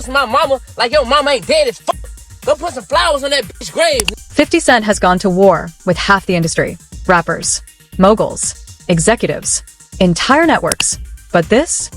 posting my mama like your mama ain't dead as fuck. Go put some flowers on that bitch grave. 50 Cent has gone to war with half the industry. Rappers, moguls, executives, entire networks. But this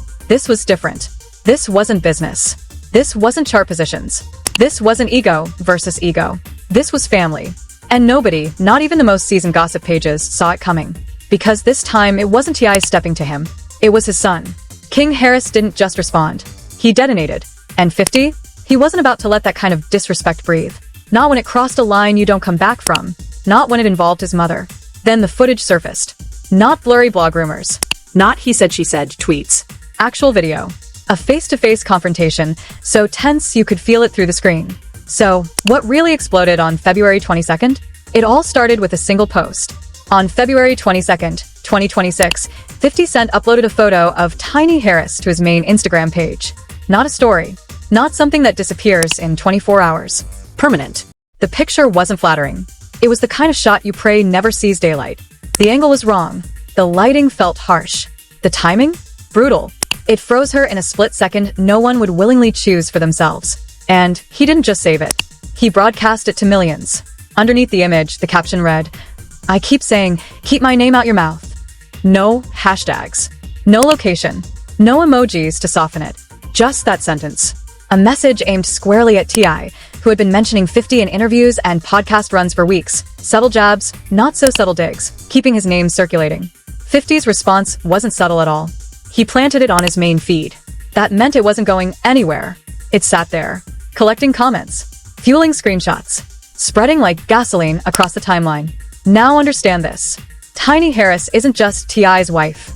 was different. This wasn't business. This wasn't chart positions. This wasn't ego versus ego. This was family. And nobody, not even the most seasoned gossip pages, saw it coming. Because this time, it wasn't T.I. stepping to him. It was his son. King Harris didn't just respond. He detonated. And 50? He wasn't about to let that kind of disrespect breathe. Not when it crossed a line you don't come back from. Not when it involved his mother. Then the footage surfaced. Not blurry blog rumors. Not he said she said tweets. Actual video. A face-to-face confrontation, so tense you could feel it through the screen. So, what really exploded on February 22nd? It all started with a single post. On February 22nd, 2026, 50 Cent uploaded a photo of Tiny Harris to his main Instagram page. Not a story. Not something that disappears in 24 hours. Permanent. The picture wasn't flattering. It was the kind of shot you pray never sees daylight. The angle was wrong. The lighting felt harsh. The timing? Brutal. It froze her in a split second no one would willingly choose for themselves. And he didn't just save it. He broadcast it to millions. Underneath the image, the caption read, "I keep saying, keep my name out your mouth." No hashtags. No location. No emojis to soften it. Just that sentence. A message aimed squarely at T.I., who had been mentioning 50 in interviews and podcast runs for weeks. Subtle jabs, not so subtle digs, keeping his name circulating. 50's response wasn't subtle at all. He planted it on his main feed. That meant it wasn't going anywhere. It sat there, collecting comments, fueling screenshots, spreading like gasoline across the timeline. Now understand this. Tiny Harris isn't just T.I.'s wife.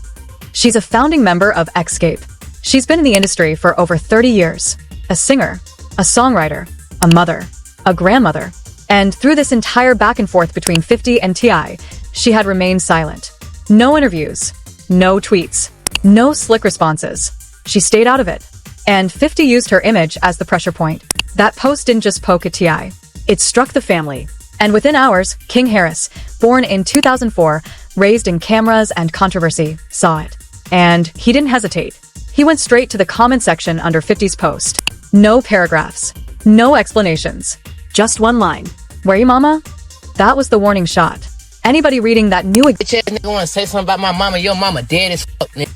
She's a founding member of Xscape. She's been in the industry for over 30 years. A singer, a songwriter, a mother, a grandmother. And through this entire back and forth between 50 and T.I., she had remained silent. No interviews, no tweets, no slick responses. She stayed out of it. And 50 used her image as the pressure point. That post didn't just poke at T.I. It struck the family. And within hours, King Harris, born in 2004, raised in cameras and controversy, saw it. And he didn't hesitate. He went straight to the comment section under 50's post. No paragraphs. No explanations. Just one line. "Where you, mama?" That was the warning shot. Anybody reading that knew Bitch ass nigga wanna say something about my mama. Your mama dead as fuck, nigga.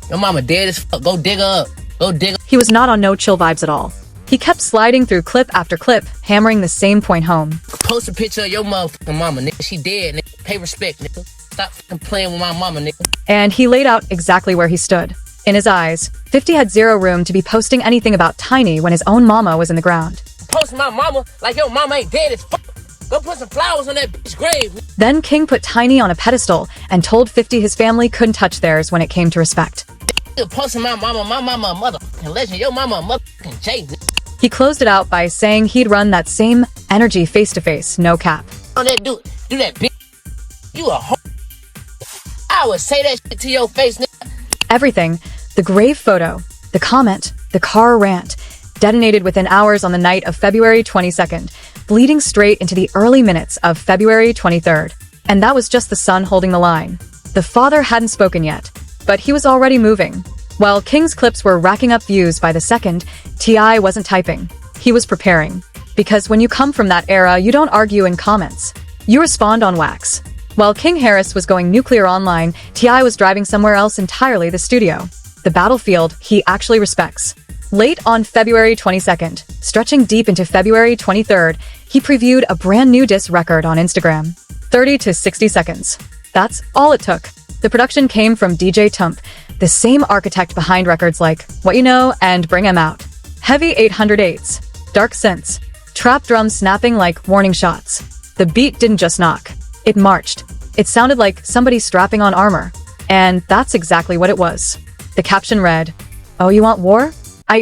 Your mama dead as fuck. Go dig her up. Go dig her. He was not on no chill vibes at all. He kept sliding through clip after clip, hammering the same point home. Post a picture of your motherfucking mama, nigga. She dead, nigga. Pay respect, nigga. Stop fucking playing with my mama, nigga. And he laid out exactly where he stood. In his eyes, 50 had zero room to be posting anything about Tiny when his own mama was in the ground. Posting my mama like your mama ain't dead as fuck. Go put some flowers on that bitch grave. Then King put Tiny on a pedestal and told 50 his family couldn't touch theirs when it came to respect. Posting my mama a motherfucking legend. Your mama a motherfucking J. He closed it out by saying he'd run that same energy face-to-face, no cap. On that do that bitch. You a hoe. I would say that shit to your face, nigga. Everything, the grave photo, the comment, the car rant, detonated within hours on the night of February 22nd, bleeding straight into the early minutes of February 23rd. And that was just the son holding the line. The father hadn't spoken yet, but he was already moving. While King's clips were racking up views by the second, T.I. wasn't typing. He was preparing. Because when you come from that era, you don't argue in comments. You respond on wax. While King Harris was going nuclear online, T.I. was driving somewhere else entirely, the studio. The battlefield he actually respects. Late on February 22nd, stretching deep into February 23rd, he previewed a brand new diss record on Instagram. 30 to 60 seconds. That's all it took. The production came from DJ Tump, the same architect behind records like What You Know and Bring 'Em Out. Heavy 808s, dark synths, trap drums snapping like warning shots. The beat didn't just knock. It marched. It sounded like somebody strapping on armor. And that's exactly what it was. The caption read, "Oh, you want war?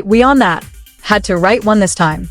We on that." Had to write one this time.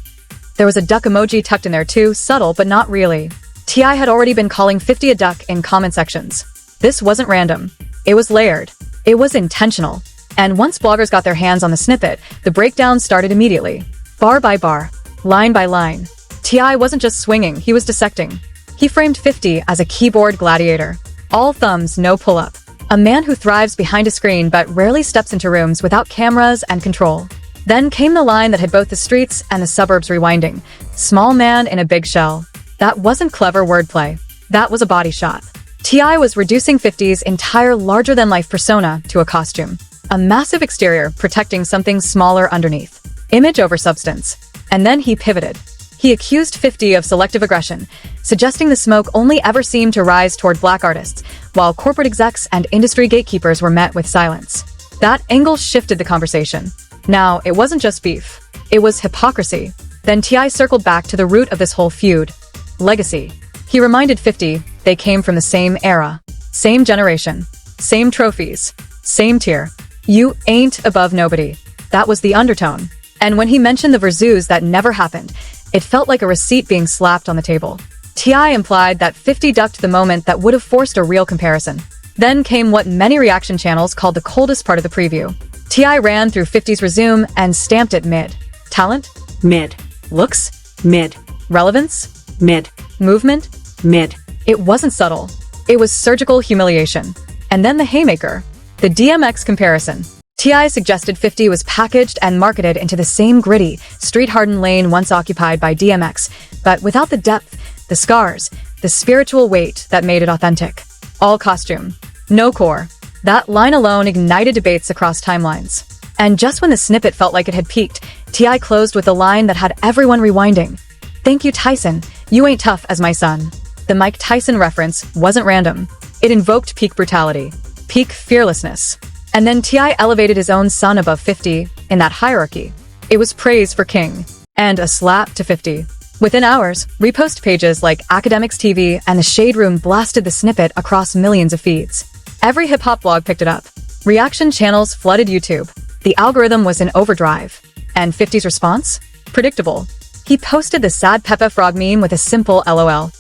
There was a duck emoji tucked in there too, subtle but not really. T.I. had already been calling 50 a duck in comment sections. This wasn't random. It was layered. It was intentional. And once bloggers got their hands on the snippet, the breakdown started immediately. Bar by bar. Line by line. T.I. wasn't just swinging, he was dissecting. He framed 50 as a keyboard gladiator. All thumbs, no pull-up. A man who thrives behind a screen but rarely steps into rooms without cameras and control. Then came the line that had both the streets and the suburbs rewinding. Small man in a big shell. That wasn't clever wordplay. That was a body shot. T.I. was reducing 50's entire larger-than-life persona to a costume. A massive exterior protecting something smaller underneath. Image over substance. And then he pivoted. He accused 50 of selective aggression, suggesting the smoke only ever seemed to rise toward black artists, while corporate execs and industry gatekeepers were met with silence. That angle shifted the conversation. Now, it wasn't just beef. It was hypocrisy. Then T.I. circled back to the root of this whole feud. Legacy. He reminded 50 they came from the same era. Same generation. Same trophies. Same tier. You ain't above nobody. That was the undertone. And when he mentioned the Verzoos that never happened, it felt like a receipt being slapped on the table. T.I. implied that 50 ducked the moment that would have forced a real comparison. Then came what many reaction channels called the coldest part of the preview. T.I. ran through 50's resume and stamped it mid. Talent? Mid. Looks? Mid. Relevance? Mid. Movement? Mid. It wasn't subtle. It was surgical humiliation. And then the haymaker. The DMX comparison. T.I. suggested 50 was packaged and marketed into the same gritty, street-hardened lane once occupied by DMX, but without the depth, the scars, the spiritual weight that made it authentic. All costume. No core. That line alone ignited debates across timelines. And just when the snippet felt like it had peaked, T.I. closed with a line that had everyone rewinding. "Thank you, Tyson. You ain't tough as my son." The Mike Tyson reference wasn't random. It invoked peak brutality, peak fearlessness. And then T.I. elevated his own son above 50 in that hierarchy. It was praise for King. And a slap to 50. Within hours, repost pages like Academics TV and The Shade Room blasted the snippet across millions of feeds. Every hip-hop blog picked it up. Reaction channels flooded YouTube. The algorithm was in overdrive. And 50's response? Predictable. He posted the sad Pepe Frog meme with a simple LOL.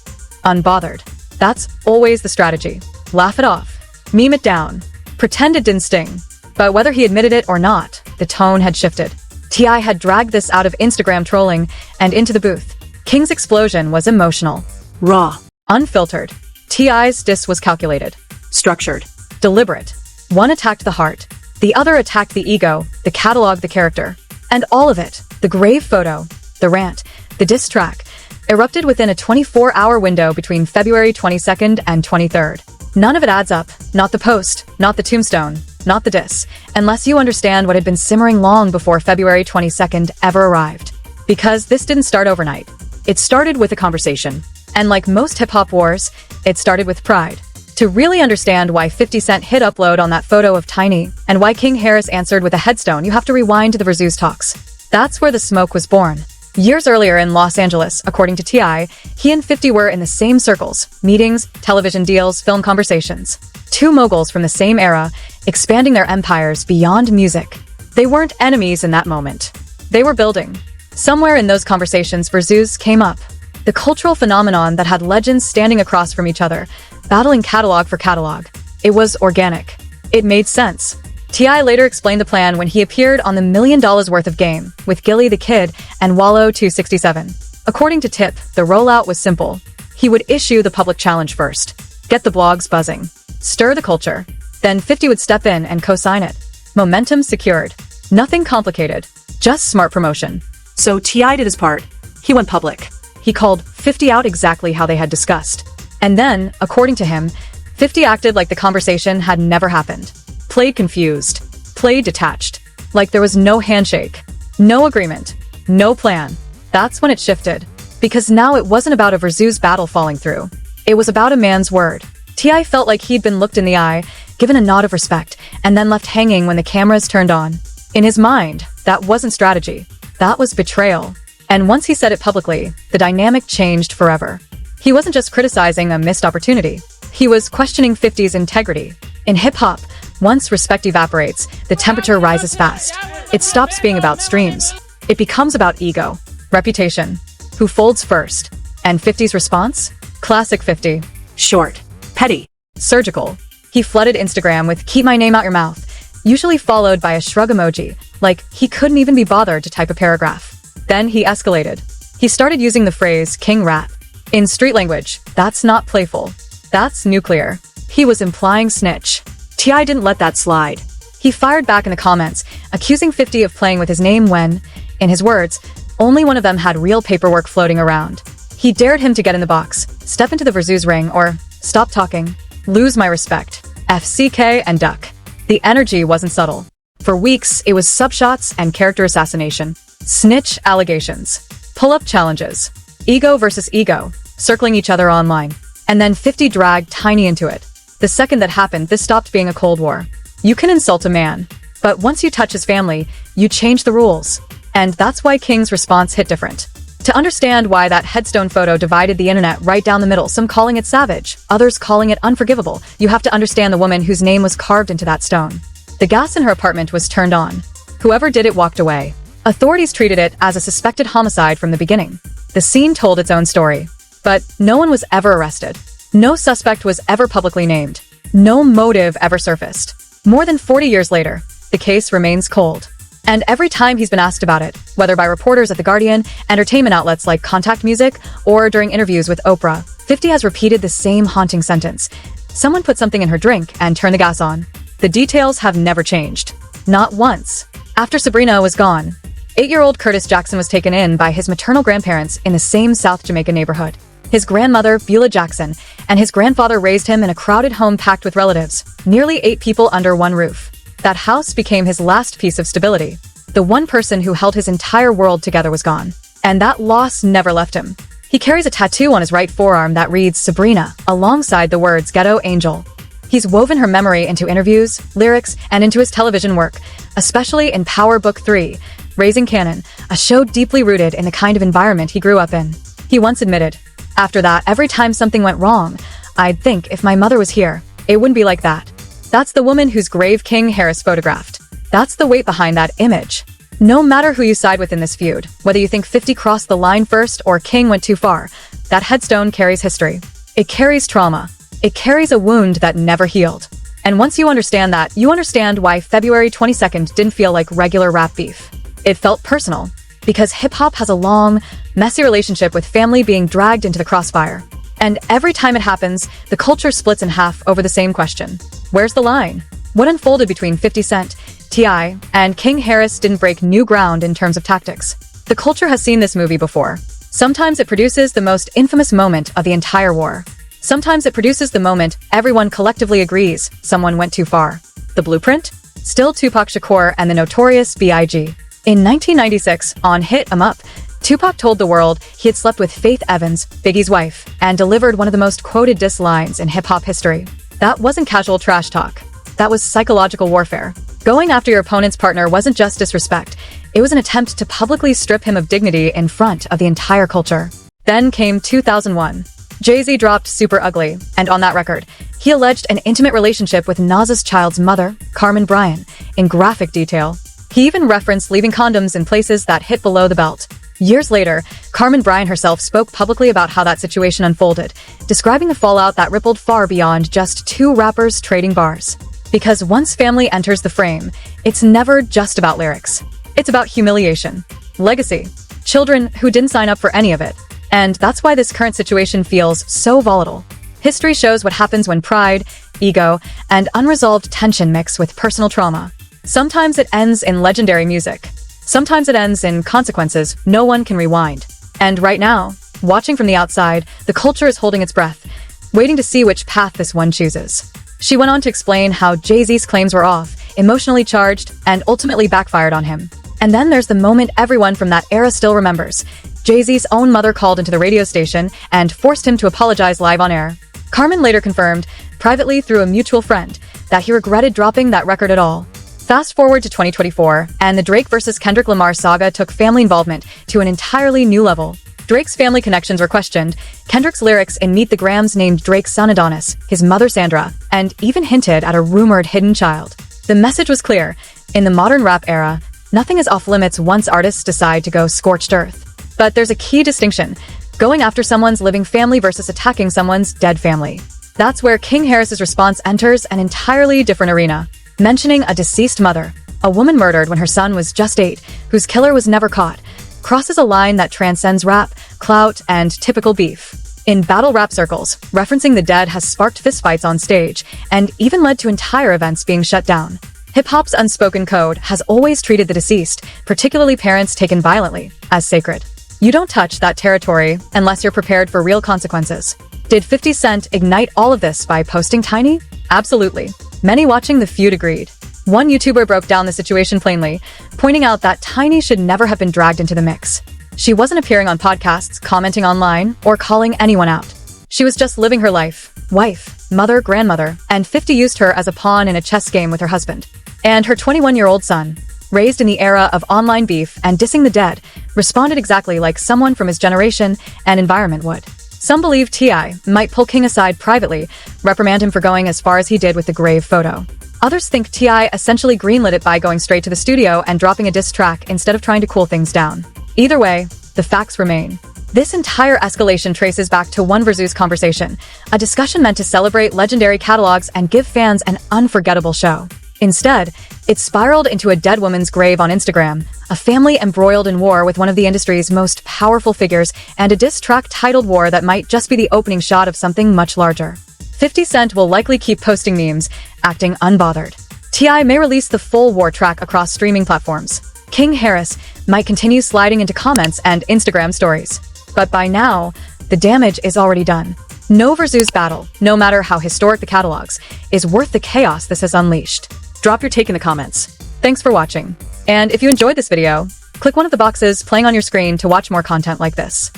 Unbothered. That's always the strategy. Laugh it off. Meme it down. Pretend it didn't sting. But whether he admitted it or not, the tone had shifted. T.I. had dragged this out of Instagram trolling and into the booth. King's explosion was emotional. Raw. Unfiltered. T.I.'s diss was calculated. Structured. Deliberate. One attacked the heart. The other attacked the ego, the catalog, the character. And all of it, the grave photo, the rant, the diss track, erupted within a 24-hour window between February 22nd and 23rd. None of it adds up. Not the post, not the tombstone, not the diss, unless you understand what had been simmering long before February 22nd ever arrived. Because this didn't start overnight. It started with a conversation. And like most hip-hop wars, it started with pride. To really understand why 50 Cent hit upload on that photo of Tiny, and why King Harris answered with a headstone, you have to rewind to the Verzoos talks. That's where the smoke was born. Years earlier in Los Angeles, according to T.I., he and 50 were in the same circles, meetings, television deals, film conversations. Two moguls from the same era, expanding their empires beyond music. They weren't enemies in that moment. They were building. Somewhere in those conversations, Verzoos came up. The cultural phenomenon that had legends standing across from each other, battling catalog for catalog. It was organic. It made sense. T.I. later explained the plan when he appeared on the $1 million worth of Game with Gilly the Kid and Wallow 267. According to Tip, the rollout was simple. He would issue the public challenge first, get the blogs buzzing, stir the culture. Then 50 would step in and co-sign it. Momentum secured. Nothing complicated, just smart promotion. So T.I. did his part. He went public. He called 50 out exactly how they had discussed. And then, according to him, 50 acted like the conversation had never happened. Played confused. Played detached. Like there was no handshake. No agreement. No plan. That's when it shifted. Because now it wasn't about a Verzoos battle falling through. It was about a man's word. T.I. felt like he'd been looked in the eye, given a nod of respect, and then left hanging when the cameras turned on. In his mind, that wasn't strategy. That was betrayal. And once he said it publicly, the dynamic changed forever. He wasn't just criticizing a missed opportunity. He was questioning 50's integrity. In hip-hop, once respect evaporates, the temperature rises fast. It stops being about streams. It becomes about ego, reputation, who folds first. And 50's response? Classic 50. Short. Petty. Surgical. He flooded Instagram with "keep my name out your mouth," usually followed by a shrug emoji, like he couldn't even be bothered to type a paragraph. Then he escalated. He started using the phrase "king rap." In street language, that's not playful. That's nuclear. He was implying snitch. T.I. didn't let that slide. He fired back in the comments, accusing 50 of playing with his name when, in his words, only one of them had real paperwork floating around. He dared him to get in the box, step into the Versus ring, or stop talking, lose my respect, FCK, and duck. The energy wasn't subtle. For weeks, it was subshots and character assassination, snitch allegations, pull-up challenges, ego versus ego, circling each other online. And then 50 dragged Tiny into it. The second that happened, this stopped being a Cold War. You can insult a man, but once you touch his family, you change the rules. And that's why King's response hit different. To understand why that headstone photo divided the internet right down the middle, some calling it savage, others calling it unforgivable, you have to understand the woman whose name was carved into that stone. The gas in her apartment was turned on. Whoever did it walked away. Authorities treated it as a suspected homicide from the beginning. The scene told its own story. But no one was ever arrested. No suspect was ever publicly named. No motive ever surfaced. More than 40 years later, the case remains cold. And every time he's been asked about it, whether by reporters at The Guardian, entertainment outlets like Contact Music, or during interviews with Oprah, 50 has repeated the same haunting sentence. Someone put something in her drink and turned the gas on. The details have never changed. Not once. After Sabrina was gone, 8-year-old Curtis Jackson was taken in by his maternal grandparents in the same South Jamaica neighborhood. His grandmother, Beulah Jackson, and his grandfather raised him in a crowded home packed with relatives, nearly 8 people under one roof. That house became his last piece of stability. The one person who held his entire world together was gone. And that loss never left him. He carries a tattoo on his right forearm that reads Sabrina, alongside the words Ghetto Angel. He's woven her memory into interviews, lyrics, and into his television work, especially in Power Book 3, Raising Cannon, a show deeply rooted in the kind of environment he grew up in. He once admitted, "After that, every time something went wrong, I'd think if my mother was here, it wouldn't be like that." That's the woman whose grave King Harris photographed. That's the weight behind that image. No matter who you side with in this feud, whether you think 50 crossed the line first or King went too far, that headstone carries history. It carries trauma. It carries a wound that never healed. And once you understand that, you understand why February 22nd didn't feel like regular rap beef. It felt personal. Because hip-hop has a long, messy relationship with family being dragged into the crossfire. And every time it happens, the culture splits in half over the same question. Where's the line? What unfolded between 50 Cent, T.I., and King Harris didn't break new ground in terms of tactics. The culture has seen this movie before. Sometimes it produces the most infamous moment of the entire war. Sometimes it produces the moment everyone collectively agrees someone went too far. The blueprint? Still Tupac Shakur and the Notorious B.I.G. In 1996, on Hit 'Em Up, Tupac told the world he had slept with Faith Evans, Biggie's wife, and delivered one of the most quoted diss lines in hip-hop history. That wasn't casual trash talk. That was psychological warfare. Going after your opponent's partner wasn't just disrespect. It was an attempt to publicly strip him of dignity in front of the entire culture. Then came 2001. Jay-Z dropped Super Ugly, and on that record, he alleged an intimate relationship with Nas's child's mother, Carmen Bryan, in graphic detail. He even referenced leaving condoms in places that hit below the belt. Years later, Carmen Bryan herself spoke publicly about how that situation unfolded, describing the fallout that rippled far beyond just 2 rappers trading bars. Because once family enters the frame, it's never just about lyrics. It's about humiliation, legacy, children who didn't sign up for any of it. And that's why this current situation feels so volatile. History shows what happens when pride, ego, and unresolved tension mix with personal trauma. Sometimes it ends in legendary music. Sometimes it ends in consequences no one can rewind. And right now, watching from the outside, the culture is holding its breath, waiting to see which path this one chooses. She went on to explain how Jay-Z's claims were off, emotionally charged, and ultimately backfired on him. And then there's the moment everyone from that era still remembers. Jay-Z's own mother called into the radio station and forced him to apologize live on air. Carmen later confirmed, privately through a mutual friend, that he regretted dropping that record at all. Fast forward to 2024, and the Drake vs. Kendrick Lamar saga took family involvement to an entirely new level. Drake's family connections were questioned. Kendrick's lyrics in Meet the Grams named Drake's son Adonis, his mother Sandra, and even hinted at a rumored hidden child. The message was clear. In the modern rap era, nothing is off limits once artists decide to go scorched earth. But there's a key distinction: going after someone's living family versus attacking someone's dead family. That's where King Harris's response enters an entirely different arena. Mentioning a deceased mother, a woman murdered when her son was just 8, whose killer was never caught, crosses a line that transcends rap, clout, and typical beef. In battle rap circles, referencing the dead has sparked fistfights on stage, and even led to entire events being shut down. Hip-hop's unspoken code has always treated the deceased, particularly parents taken violently, as sacred. You don't touch that territory unless you're prepared for real consequences. Did 50 Cent ignite all of this by posting Tiny? Absolutely. Many watching the feud agreed. One YouTuber broke down the situation plainly, pointing out that Tiny should never have been dragged into the mix. She wasn't appearing on podcasts, commenting online, or calling anyone out. She was just living her life. Wife, mother, grandmother, and 50 used her as a pawn in a chess game with her husband. And her 21-year-old son, raised in the era of online beef and dissing the dead, responded exactly like someone from his generation and environment would. Some believe T.I. might pull King aside privately, reprimand him for going as far as he did with the grave photo. Others think T.I. essentially greenlit it by going straight to the studio and dropping a diss track instead of trying to cool things down. Either way, the facts remain. This entire escalation traces back to One Versus conversation, a discussion meant to celebrate legendary catalogs and give fans an unforgettable show. Instead, it spiraled into a dead woman's grave on Instagram, a family embroiled in war with one of the industry's most powerful figures, and a diss track titled War that might just be the opening shot of something much larger. 50 Cent will likely keep posting memes, acting unbothered. T.I. may release the full War track across streaming platforms. King Harris might continue sliding into comments and Instagram stories. But by now, the damage is already done. No Versus battle, no matter how historic the catalogs, is worth the chaos this has unleashed. Drop your take in the comments. Thanks for watching. And if you enjoyed this video, click one of the boxes playing on your screen to watch more content like this.